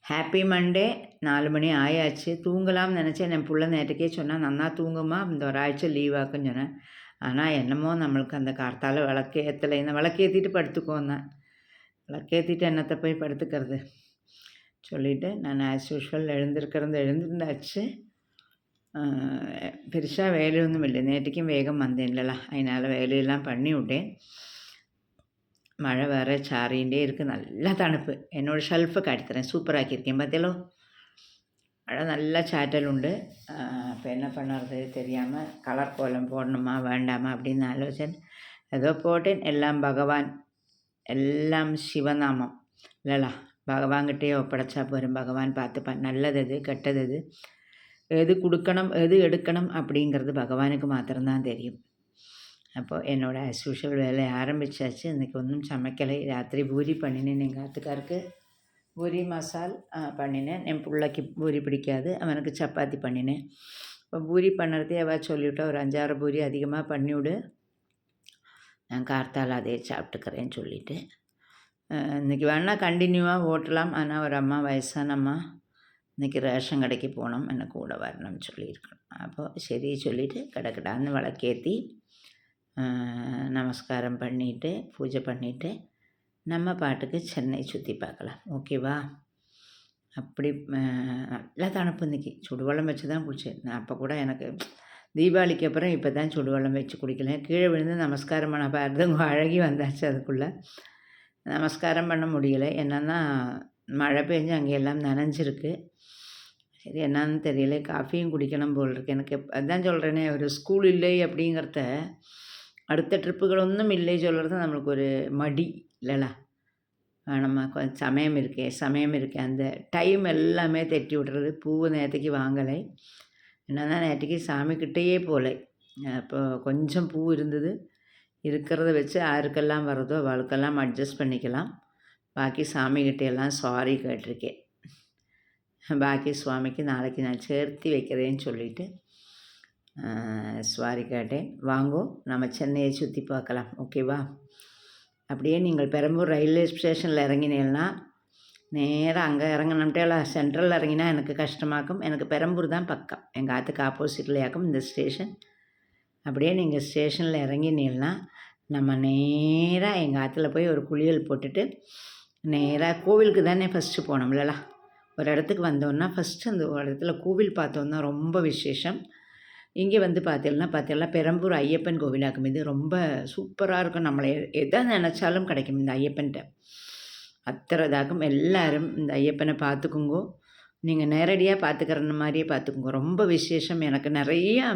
Happy Monday 4 மணி ஆயாச்சு. தூங்கலாம்னு நெனச்சேன். என் புள்ள நேற்றுக்கே சொன்னா, "நன்னா தூங்கும்மா, இந்த ஒரு ஆഴ്ச்ச லீவாக்குன்னு" சொன்னேன். ஆனா என்னமோ நம்மளுக்கு அந்த கார்த்தால விளக்கு ஏத்தலைன்னு விளக்கேத்திட்டு படுத்துக்கோன்னேன். விளக்கேத்திட்டு என்னத்த போய் படுத்துக்கிறது? சொல்லிட்டு நான் ஆஸ் யூசுவல் எழுந்திருந்தாச்சு. பெருசா வேலையொன்னும் இல்ல. நேற்றைக்கும் வேகம் வந்தேன்லல, அதனால வேலையெல்லாம் பண்ணி விட்டேன். மழை வேற சாறிண்டே இருக்குது. நல்லா தணுப்பு. என்னோடய ஷெல்ஃபை காட்டித்தரேன். சூப்பராக்கியிருக்கேன் பார்த்தீங்களோ? மழை நல்லா சாற்றல் உண்டு. இப்போ என்ன பண்ணுறது தெரியாமல் கலர் கோலம் போடணுமா வேண்டாமா அப்படின்னு ஆலோசனை. ஏதோ போட்டேன். எல்லாம் பகவான், எல்லாம் சிவநாமம் இல்லைலா? பகவான்கிட்டே ஒப்படைச்சா போகிறேன். பகவான் பார்த்துப்பான். நல்லது எது கெட்டது எது, எது கொடுக்கணும் எது எடுக்கணும் அப்படிங்கிறது பகவானுக்கு மாத்திரம்தான் தெரியும். அப்போது என்னோடய ஆஸ் யூஷுவல் வேலையை ஆரம்பித்தாச்சு. இன்றைக்கி ஒன்றும் சமைக்கலை. ராத்திரி பூரி பண்ணினேன். எங்கள் ஆத்துக்காருக்கு பூரி மசால் பண்ணினேன். என் பிள்ளைக்கு பூரி பிடிக்காது, அவனுக்கு சப்பாத்தி பண்ணினேன். இப்போ பூரி பண்ணுறதே அவள் சொல்லிவிட்டா, ஒரு 5-6 பூரி அதிகமாக பண்ணிவிடு, நான் கார்த்தால் அதே சாப்பிட்டுக்கிறேன்னு சொல்லிவிட்டு, இன்றைக்கி வேணால் கண்டினியூவாக ஓட்டலாம். ஆனால் ஒரு அம்மா, வயசான அம்மா, இன்றைக்கி ரேஷன் கடைக்கு போகணும், என்னை கூட வரணும்னு சொல்லியிருக்கணும். அப்போது சரி சொல்லிவிட்டு கடக்கடான்னு விளக்கேற்றி நமஸ்காரம் பண்ணிவிட்டு பூஜை பண்ணிவிட்டு நம்ம பாட்டுக்கு சென்னை சுற்றி பார்க்கலாம். ஓகேவா? அப்படி நல்லா தணுப்பு இன்றைக்கி. சுடுவெள்ளம் வச்சு தான் குடித்தேன். நான் அப்போ கூட எனக்கு தீபாவளிக்கு அப்புறம் இப்போ தான் சுடுவெள்ளம் வச்சு குடிக்கல. கீழே விழுந்து நமஸ்காரம் பண்ண பாருங்க, அழகி வந்தாச்சு. அதுக்குள்ளே நமஸ்காரம் பண்ண முடியலை. என்னென்னா மழை பெஞ்சு அங்கெல்லாம் நனைஞ்சிருக்கு. சரி என்னன்னு தெரியல. காஃபியும் குடிக்கணும் போல் இருக்குது எனக்கு. அதுதான் சொல்கிறேனே, ஒரு ஸ்கூல் இல்லை அப்படிங்கிறத, அடுத்த ட்ரிப்புகள் ஒன்றும் இல்லை சொல்கிறது நம்மளுக்கு ஒரு மடி இல்லைலா? நம்ம கொஞ்சம் சமயம் இருக்கே அந்த டைம் எல்லாமே தட்டி விட்றது. பூவு நேற்றுக்கு வாங்கலை. என்னன்னா நேற்றுக்கு சாமிக்கிட்டேயே போகலை. அப்போ கொஞ்சம் பூ இருந்தது. இருக்கிறத வச்சு யாருக்கெல்லாம் வருதோ அவளுக்கெல்லாம் அட்ஜஸ்ட் பண்ணிக்கலாம். பாக்கி சாமிக்கிட்டையெல்லாம் சாரி கேட்டிருக்கேன். பாக்கி சுவாமிக்கு நாளைக்கு நான் சேர்த்து வைக்கிறேன்னு சொல்லிவிட்டு சாரி கேட்டேன். வாங்கோ நம்ம சென்னையை சுற்றி பார்க்கலாம். ஓகேவா? அப்படியே நீங்கள் பெரம்பூர் ரயில்வே ஸ்டேஷனில் இறங்கினீங்கன்னா நேராக அங்கே இறங்கினோம்ட்டேல, சென்ட்ரலில் இறங்கினா எனக்கு கஷ்டமாக்கும். எனக்கு பெரம்பூர் தான் பக்கம். எங்கள் ஆற்றுக்கு ஆப்போசிட்லேயாக்கும் இந்த ஸ்டேஷன். அப்படியே நீங்கள் ஸ்டேஷனில் இறங்கினீங்கன்னா நம்ம நேராக எங்கள் ஆற்றுல போய் ஒரு குளியல் போட்டுட்டு நேராக கோவிலுக்கு தானே ஃபஸ்ட்டு போனோம் இல்லைலா? ஒரு இடத்துக்கு வந்தோன்னா ஃபஸ்ட்டு அந்த ஒரு இடத்துல கோவில் பார்த்தோன்னா ரொம்ப விசேஷம். இங்கே வந்து பார்த்தீங்கன்னா பெரம்பூர் ஐயப்பன் கோவிலாக்கும். இது ரொம்ப சூப்பராக இருக்கும். நம்மளை எதை நினச்சாலும் கிடைக்கும் இந்த ஐயப்பன்கிட்ட. அத்தனைதாக்கும். எல்லோரும் இந்த ஐயப்பனை பார்த்துக்குங்கோ. நீங்கள் நேரடியாக பார்த்துக்கிற மாதிரியே பார்த்துக்குங்க. ரொம்ப விசேஷம். எனக்கு நிறையா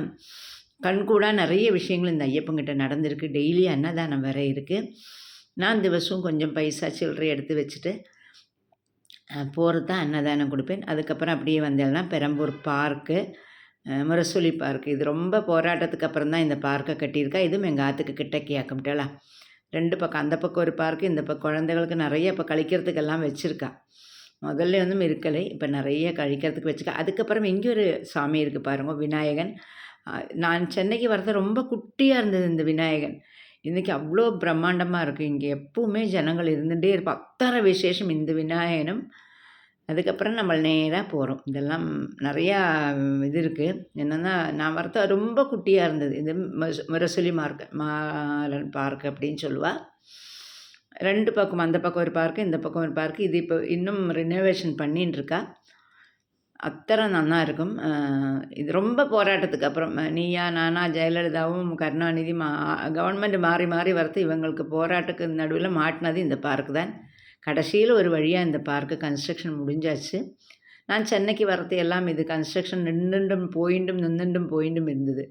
கண்கூடாக நிறைய விஷயங்கள் இந்த ஐயப்பன்கிட்ட நடந்திருக்கு. டெய்லி அன்னதானம் வேறு இருக்குது. நான் திவசம் கொஞ்சம் பைசா சில்லறை எடுத்து வச்சுட்டு போகிறது தான் அன்னதானம் கொடுப்பேன். அதுக்கப்புறம் அப்படியே வந்தேன்னா பெரம்பூர் பார்க்கு, முரசொலி பார்க்கு. இது ரொம்ப போராட்டத்துக்கு அப்புறம் தான் இந்த பார்க்கை கட்டியிருக்கா. இதுவும் எங்கள் ஆற்றுக்கு கிட்டக்கையாக்கும்ட்டேலா. 2 பக்கம், அந்த பக்கம் ஒரு பார்க்கு, இந்த பக்கம் குழந்தைகளுக்கு நிறைய இப்போ கழிக்கிறதுக்கெல்லாம் வச்சுருக்கா. முதல்ல ஒன்றும் இருக்கலை, இப்போ நிறைய கழிக்கிறதுக்கு வச்சுருக்கா. அதுக்கப்புறம் இங்கே ஒரு சாமி இருக்குது பாருங்க, விநாயகன். நான் சென்னைக்கு வரது ரொம்ப குட்டியாக இருந்தது இந்த விநாயகன். இன்றைக்கி அவ்வளோ பிரம்மாண்டமாக இருக்குது. இங்கே எப்போவுமே ஜனங்கள் இருந்துகிட்டே இருப்பா. அத்தனை விசேஷம் இந்த விநாயகனும். அதுக்கப்புறம் நம்ம நேராக போகிறோம். இதெல்லாம் நிறையா இது இருக்குது. என்னென்னா நான் வரத்த ரொம்ப குட்டியாக இருந்தது. இது முரசொலி மாலன் பார்க் அப்படின்னு சொல்லுவாள். 2 பக்கம், அந்த பக்கம் ஒரு பார்க்கு, இந்த பக்கம் ஒரு பார்க்கு. இது இப்போ இன்னும் ரினோவேஷன் பண்ணின்னு அத்தனை நல்லா இருக்கும். இது ரொம்ப போராட்டத்துக்கு அப்புறம் நீயா நானா ஜெயலலிதாவும் கருணாநிதி கவர்மெண்ட் மாறி மாறி வரது, இவங்களுக்கு போராட்டத்துக்கு நடுவில் மாட்டினது இந்த பார்க்கு தான். கடைசியில் ஒரு வழியாக இந்த பார்க்கு கன்ஸ்ட்ரக்ஷன் முடிஞ்சாச்சு. நான் சென்னைக்கு வரது எல்லாம் இது கன்ஸ்ட்ரக்ஷன் நின்றுண்டும் போயிண்டும் இருந்தது.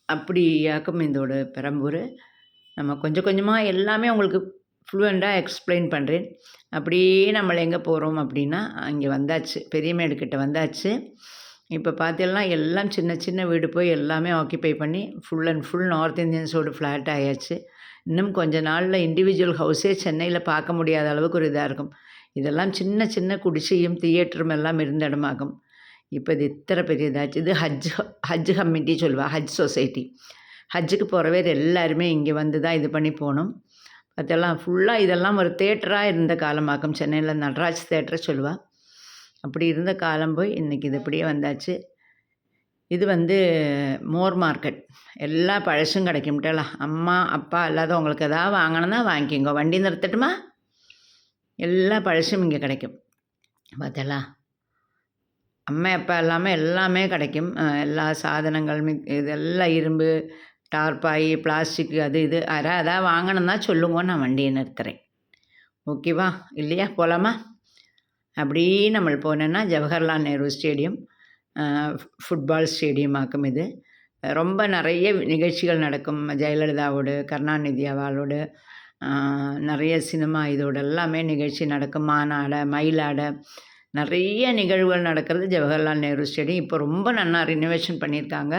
அப்படியாக்கும் இதோட பெரம்பூர். நம்ம கொஞ்சம் கொஞ்சமாக எல்லாமே உங்களுக்கு ஃப்ளூயண்ட்டாக எக்ஸ்பிளைன் பண்ணுறேன். அப்படியே நம்மளை எங்கே போகிறோம் அப்படின்னா அங்கே வந்தாச்சு, பெரியமேடுக்கிட்ட வந்தாச்சு. இப்போ பார்த்தீங்கன்னா எல்லாம் சின்ன சின்ன வீடு போய் எல்லாமே ஆக்கியபை பண்ணி ஃபுல் அண்ட் ஃபுல் நார்த் இந்தியன்ஸோட ஃப்ளாட் ஆயாச்சு. இன்னும் கொஞ்ச நாளில் இண்டிவிஜுவல் ஹவுஸே சென்னையில் பார்க்க முடியாத அளவுக்கு ஒரு இதாக இருக்கும். இதெல்லாம் சின்ன சின்ன குடிசையும் தியேட்டரும் எல்லாம் இருந்த இடமாகும். இப்போ இது இத்தனை பெரியதாச்சு. இது ஹஜ் கமிட்டி சொல்லுவாள், ஹஜ் சொசைட்டி. ஹஜ்ஜுக்கு போகிறவர் எல்லாருமே இங்கே வந்து தான் இது பண்ணி போகணும். அதெல்லாம் ஃபுல்லாக இதெல்லாம் ஒரு தேட்டராக இருந்த காலமாக்கும். சென்னையில் நடராஜ் தேட்டரை சொல்லுவாள். அப்படி இருந்த காலம் போய் இன்றைக்கி இது இப்படியே வந்தாச்சு. இது வந்து மோர் மார்க்கெட். எல்லா பழசும் கிடைக்கும்ட்டலா. அம்மா அப்பா இல்லாதவங்களுக்கு எதாவது வாங்கணுன்னா வாங்கிக்கோங்க. வண்டி நிறுத்தட்டுமா? எல்லா பழசும் இங்கே கிடைக்கும். பார்த்தலா, அம்மா அப்பா இல்லாமல் எல்லாமே கிடைக்கும். எல்லா சாதனங்கள் இதெல்லாம் இரும்பு, டார்பாய், பிளாஸ்டிக் அது இது எதாவது வாங்கணுன்னா சொல்லுங்க, நான் வண்டியை நிறுத்துகிறேன். ஓகேவா? இல்லையா? போகலாமா? அப்படி நம்ம போனோன்னா Jawaharlal Nehru stadium, football stadium ஆக்கும். இது ரொம்ப நிறைய நிகழ்ச்சிகள் நடக்கும். ஜெயலலிதாவோடு, கருணாநிதி அவளோடு நிறைய சினிமா இதோட எல்லாமே நிகழ்ச்சி நடக்கும். மானாட, மயிலாட நிறைய நிகழ்வுகள் நடக்கிறது ஜவஹர்லால் நேரு ஸ்டேடியம். இப்போ ரொம்ப நல்லா ரினோவேஷன் பண்ணியிருக்காங்க.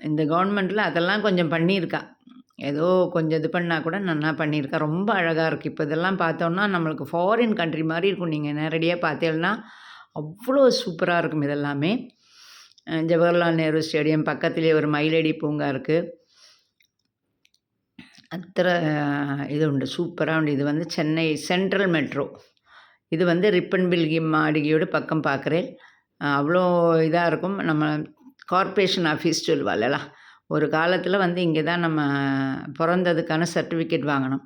இந்த கவர்மெண்ட்டில் அதெல்லாம் கொஞ்சம் பண்ணியிருக்கா. ஏதோ கொஞ்சம் இது பண்ணால் கூட நல்லா பண்ணியிருக்கா. ரொம்ப அழகாக இருக்குது. இப்போ இதெல்லாம் பார்த்தோன்னா நம்மளுக்கு ஃபாரின் கண்ட்ரி மாதிரி இருக்கும். நீங்கள் நேரடியாக பார்த்தீங்கன்னா அவ்வளோ சூப்பராக இருக்கும் இதெல்லாமே. ஜவஹர்லால் நேரு ஸ்டேடியம் பக்கத்துலேயே ஒரு மயிலடி பூங்கா இருக்குது. அத்தனை இது உண்டு, சூப்பராக உண்டு. இது வந்து சென்னை சென்ட்ரல் மெட்ரோ. இது வந்து ரிப்பன் பில்கி மாளிகையோட பக்கம் பார்க்குறேன். அவ்வளோ இதாக இருக்கும். நம்ம கார்ப்பரேஷன் ஆஃபீஸ் சொல்லுவாள்லாம், ஒரு காலத்தில் வந்து இங்கே தான் நம்ம பிறந்ததுக்கான சர்டிஃபிகேட் வாங்கினோம்.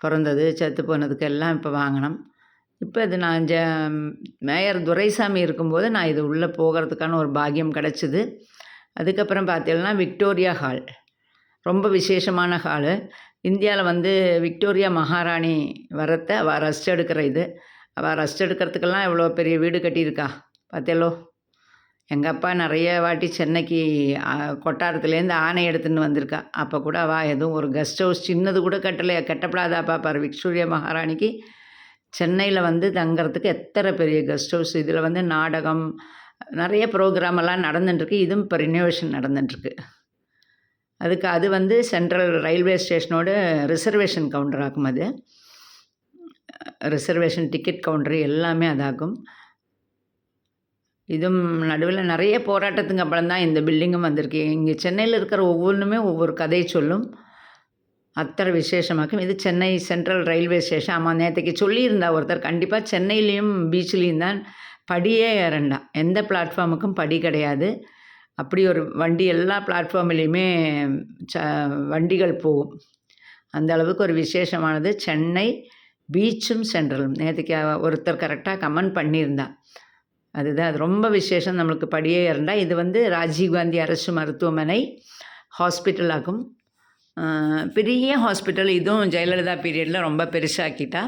பிறந்தது செத்து போனதுக்கு எல்லாம் இப்போ வாங்கினோம். இப்போ இது நான் மேயர் துரைசாமி இருக்கும்போது நான் இது உள்ளே போகிறதுக்கான ஒரு பாக்கியம் கிடச்சிது. அதுக்கப்புறம் பார்த்தீங்கன்னா விக்டோரியா ஹால் ரொம்ப விசேஷமான ஹாலு. இந்தியாவில் வந்து விக்டோரியா மகாராணி வரத்தை அவள் ரெஸ்ட் எடுக்கிற இது. அவள் ரெஸ்ட் எடுக்கிறதுக்கெல்லாம் எவ்வளோ பெரிய வீடு கட்டியிருக்கா பார்த்தேலோ. எங்கள் அப்பா நிறைய வாட்டி சென்னைக்கு கொட்டாரத்துலேருந்து ஆணை எடுத்துன்னு வந்திருக்கா. அப்போ கூட அவள் எதுவும் ஒரு கெஸ்ட் ஹவுஸ் சின்னது கூட கட்டலையா, கட்டப்படாதாப்பா பாரு. விக்டோரியா மகாராணிக்கு சென்னையில் வந்து தங்கிறதுக்கு எத்தனை பெரிய கெஸ்ட் ஹவுஸ். இதில் வந்து நாடகம் நிறைய ப்ரோக்ராமெல்லாம் நடந்துட்டுருக்கு. இதுவும் இப்போ ரினோவேஷன் நடந்துட்டுருக்கு. அதுக்கு அது வந்து சென்ட்ரல் ரயில்வே ஸ்டேஷனோட ரிசர்வேஷன் கவுண்டர் ஆகும். அது ரிசர்வேஷன் டிக்கெட் கவுண்டரு எல்லாமே அதாகும். இதுவும் நடுவில் நிறைய போராட்டத்துக்கு அப்புறம் தான் இந்த பில்டிங்கும் வந்திருக்கு. இங்கே சென்னையில் இருக்கிற ஒவ்வொன்றுமே ஒவ்வொரு கதை சொல்லும். அத்தனை விசேஷமாக்கும். இது சென்னை சென்ட்ரல் ரயில்வே ஸ்டேஷன். ஆமாம், நேற்றுக்கு சொல்லியிருந்தா ஒருத்தர், கண்டிப்பாக சென்னையிலையும் பீச்லேயும் தான் படியே ஏறண்டா. எந்த பிளாட்ஃபார்முக்கும் படி கிடையாது. அப்படி ஒரு வண்டி எல்லா பிளாட்ஃபார்ம்லேயுமே வண்டிகள் போகும். அந்த அளவுக்கு ஒரு விசேஷமானது சென்னை பீச்சும் சென்ட்ரலும். நேற்றுக்கு ஒருத்தர் கரெக்டாக கமெண்ட் பண்ணியிருந்தா. அதுதான் அது ரொம்ப விசேஷம். நம்மளுக்கு படியே ஏறண்டா. இது வந்து ராஜீவ்காந்தி அரசு மருத்துவமனை ஹாஸ்பிட்டல் ஆகும். பெரிய ஹாஸ்பிட்டல். இதுவும் ஜெயலலிதா பீரியடில் ரொம்ப பெருசாக்கிட்டா.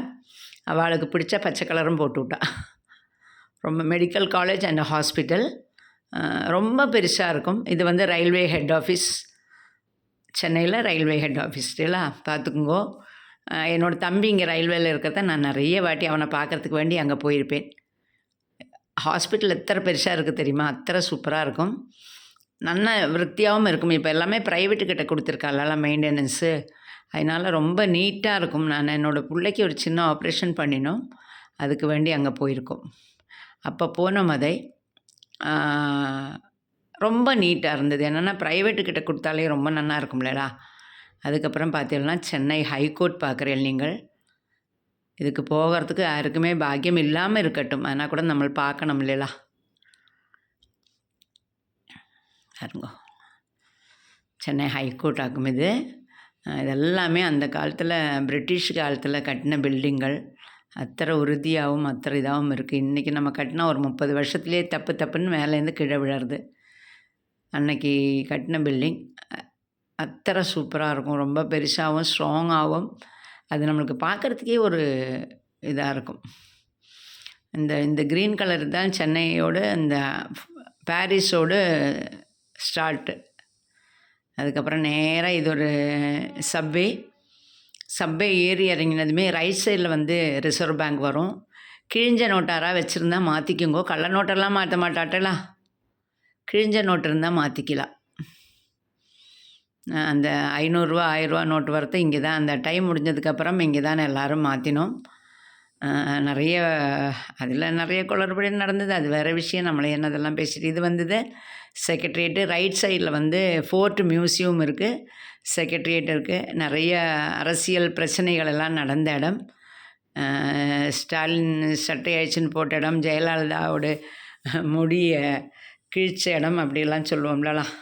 அவளுக்கு பிடிச்ச பச்சை கலரும் போட்டு விட்டா. ரொம்ப மெடிக்கல் காலேஜ் அண்ட் ஹாஸ்பிட்டல் ரொம்ப பெருசாக இருக்கும். இது வந்து ரயில்வே ஹெட் ஆஃபீஸ், சென்னையில் ரயில்வே ஹெட் ஆஃபீஸ் எல்லாம் பார்த்துக்குங்கோ. என்னோடய தம்பி இங்கே ரயில்வேயில் இருக்கிறத நான் நிறைய வாட்டி அவனை பார்க்குறதுக்கு வேண்டி அங்கே போயிருப்பேன். ஹாஸ்பிட்டல் எத்தனை பெருசாக இருக்குது தெரியுமா? அத்தனை சூப்பராக இருக்கும். நல்ல விருத்தியாகவும் இருக்கும். இப்போ எல்லாமே ப்ரைவேட்டுக்கிட்ட கொடுத்துருக்கால மெயின்டெனன்ஸு. அதனால் ரொம்ப நீட்டாக இருக்கும். நான் என்னோடய பிள்ளைக்கு ஒரு சின்ன ஆப்ரேஷன் பண்ணினோம். அதுக்கு வேண்டி அங்கே போயிருக்கோம். அப்போ போனோம். அதை ரொம்ப நீட்டாக இருந்தது. என்னென்னா ப்ரைவேட்டுக்கிட்ட கொடுத்தாலே ரொம்ப நல்லா இருக்கும்லடா. அதுக்கப்புறம் பார்த்தீங்கன்னா சென்னை ஹைகோர்ட் பார்க்குறேன் நீங்கள். இதுக்கு போகிறதுக்கு யாருக்குமே பாக்கியம் இல்லாமல் இருக்கட்டும், ஆனால் கூட நம்ம பார்க்கணும் இல்லையா. பாருங்க, சென்னை ஹைகோர்ட் ஆகும் இது. இதெல்லாமே அந்த காலத்தில் பிரிட்டிஷ் காலத்தில் கட்டின பில்டிங்கள். அத்தனை உறுதியாகவும் அத்தனை இதாகவும் இருக்குது. இன்றைக்கி நம்ம கட்டினா ஒரு 30 வருஷத்துலேயே தப்புன்னு மேலேருந்து கீழே விழறது. அன்னைக்கு கட்டின பில்டிங் அத்தனை சூப்பராக இருக்கும். ரொம்ப பெருசாகவும் ஸ்ட்ராங்காகவும். அது நம்மளுக்கு பார்க்குறதுக்கே ஒரு இதாக இருக்கும். இந்த க்ரீன் கலர் தான் சென்னையோட இந்த பாரிஸோடு ஸ்டார்ட்டு. அதுக்கப்புறம் நேராக இது ஒரு சப்வே ஏறி இறங்கினதுமே ரைட் சைடில் வந்து ரிசர்வ் பேங்க் வரும். கிழிஞ்ச நோட்டாராக வச்சுருந்தா மாற்றிக்குங்கோ. கள்ள நோட்டெல்லாம் மாற்ற மாட்டாட்டலாம். கிழிஞ்ச நோட்டு இருந்தால் மாற்றிக்கலாம். அந்த 500 ரூபா 1000 ரூபா நோட்டு வரத்தை இங்கே தான் அந்த டைம் முடிஞ்சதுக்கப்புறம் இங்கே தான் எல்லோரும் மாற்றினோம். நிறைய அதில் நிறைய குளறுபடி நடந்தது. அது வேறு விஷயம். நம்மளை என்னதெல்லாம் பேசிட்டு இது வந்தது செக்ரட்டரியேட்டு. ரைட் சைடில் வந்து ஃபோர்ட் மியூசியம் இருக்குது, செக்ரட்டரியேட் இருக்குது. நிறைய அரசியல் பிரச்சனைகள் எல்லாம் நடந்த இடம். ஸ்டாலின் சட்டை அழிச்சின்னு போட்ட இடம், ஜெயலலிதாவோட முடியை கிழிச்ச இடம் அப்படிலாம் சொல்லுவோம்லலாம்.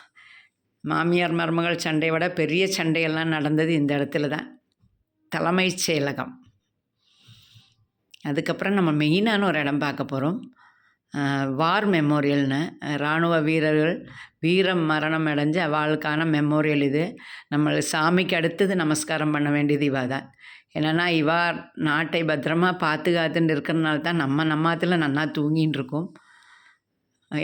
மாமியார் மருமகள் சண்டையை விட பெரிய சண்டையெல்லாம் நடந்தது இந்த இடத்துல தான், தலைமைச் செயலகம். அதுக்கப்புறம் நம்ம மெயினான ஒரு இடம் பார்க்க போகிறோம். வார் மெமோரியல்னு, இராணுவ வீரர்கள் வீரம் மரணம் அடைஞ்ச அவளுக்கான மெமோரியல் இது. நம்ம சாமிக்கு அடுத்தது நமஸ்காரம் பண்ண வேண்டியது இவா தான். என்னென்னா இவா நாட்டை பத்திரமா பாதுகாத்துன்னு இருக்கிறனால தான் நம்ம நம்மத்தில் நன்னா தூங்கின்னு இருக்கோம்.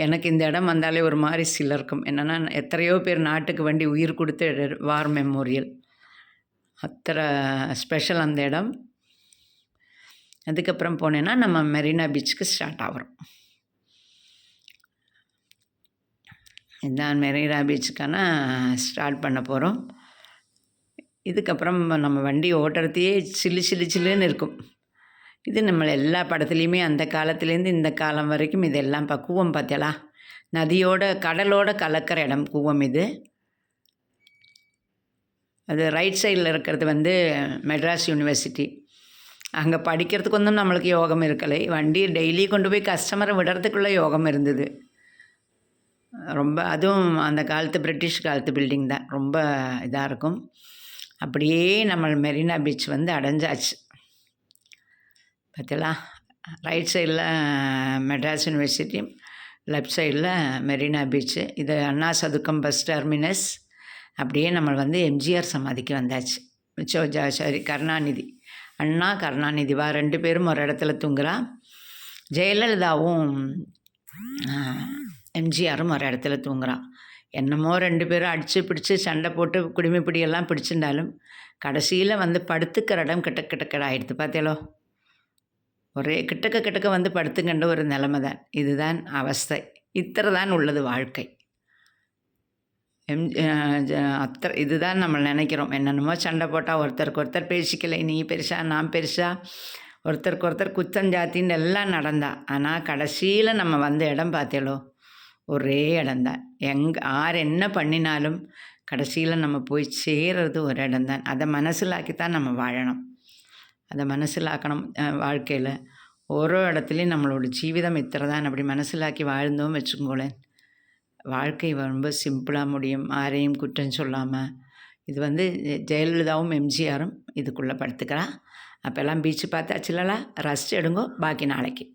எனக்கு இந்த இடம் வந்தாலே ஒரு மாதிரி சிலருக்கும். என்னென்னா எத்தனையோ பேர் நாட்டுக்கு வேண்டி உயிர் கொடுத்த வார் மெமோரியல், அத்தனை ஸ்பெஷல் அந்த இடம். அதுக்கப்புறம் போனேன்னா நம்ம மெரினா பீச்சுக்கு ஸ்டார்ட் ஆகிறோம். இதுதான் மெரினா பீச்சுக்கான ஸ்டார்ட் பண்ண போகிறோம். இதுக்கப்புறம் நம்ம வண்டி ஓட்டுறதையே சில்லுன்னு இருக்கும். இது நம்மளை எல்லா படத்துலேயுமே அந்த காலத்துலேருந்து இந்த காலம் வரைக்கும் இதெல்லாம் கூவம் பார்த்தீங்களா, நதியோட கடலோட கலக்கிற இடம் கூவம் இது. அது ரைட் சைடில் இருக்கிறது மெட்ராஸ் யூனிவர்சிட்டி. அங்கே படிக்கிறதுக்கு நம்மளுக்கு யோகம் இருக்கலை. வண்டி டெய்லி கொண்டு போய் கஸ்டமரை விடுறதுக்குள்ளே யோகம் இருந்தது. ரொம்ப அதுவும் அந்த காலத்து பிரிட்டிஷ் காலத்து பில்டிங் தான், ரொம்ப இதாக இருக்கும். அப்படியே நம்ம மெரினா பீச் அடைஞ்சாச்சு பார்த்தீங்களா. ரைட் சைடில் மெட்ராஸ் யூனிவர்சிட்டி, லெஃப்ட் சைடில் மெரினா பீச்சு. இது அண்ணா சதுக்கம் பஸ் டெர்மினஸ். அப்படியே நம்ம எம்ஜிஆர் சமாதிக்கு வந்தாச்சு. சாரி, கருணாநிதி, அண்ணா கருணாநிதி வா 2 பேரும் ஒரு இடத்துல தூங்குறா. ஜெயலலிதாவும் எம்ஜிஆரும் ஒரு இடத்துல தூங்குறான். என்னமோ 2 பேரும் அடித்து பிடிச்சி சண்டை போட்டு குடிமைப்பிடியெல்லாம் பிடிச்சிருந்தாலும் கடைசியில் படுத்துக்கிற இடம் கிட்டக்கிட்ட ஆகிடுது பார்த்தேலோ. ஒரே கிட்டக்க படுத்துக்கண்ட ஒரு நிலைமை தான். இதுதான் அவஸ்தை. இத்தனை தான் உள்ளது வாழ்க்கை. இதுதான் நம்ம நினைக்கிறோம். என்னென்னமோ சண்டை போட்டால் ஒருத்தருக்கு ஒருத்தர் பேசிக்கலை, நீ பெருசா நான் பெருசா, ஒருத்தருக்கு ஒருத்தர் குத்தஞ்சாத்தின்னு எல்லாம் நடந்தா. ஆனால் கடைசியில் நம்ம இடம் பார்த்தேலோ ஒரே இடம்தான். யார் என்ன பண்ணினாலும் கடைசியில் நம்ம போய் சேர்றது ஒரு இடம்தான். அதை மனசிலாக்கித்தான் நம்ம வாழணும். அதை மனசிலாக்கணும். வாழ்க்கையில் ஓரோ இடத்துலையும் நம்மளோட ஜீவிதம் இத்தனை தான். அப்படி மனசிலாக்கி வாழ்ந்தோம் வச்சுக்கோங்களேன், வாழ்க்கை ரொம்ப சிம்பிளாக முடியும். யாரையும் குற்றம் சொல்லாமல். இது ஜெயலலிதாவும் எம்ஜிஆரும் இதுக்குள்ளே படுத்துக்கிறா. அப்போல்லாம் பீச்சு பார்த்தாச்சுலலாம், ரசிச்சு எடுங்கோ. பாக்கி நாளைக்கு.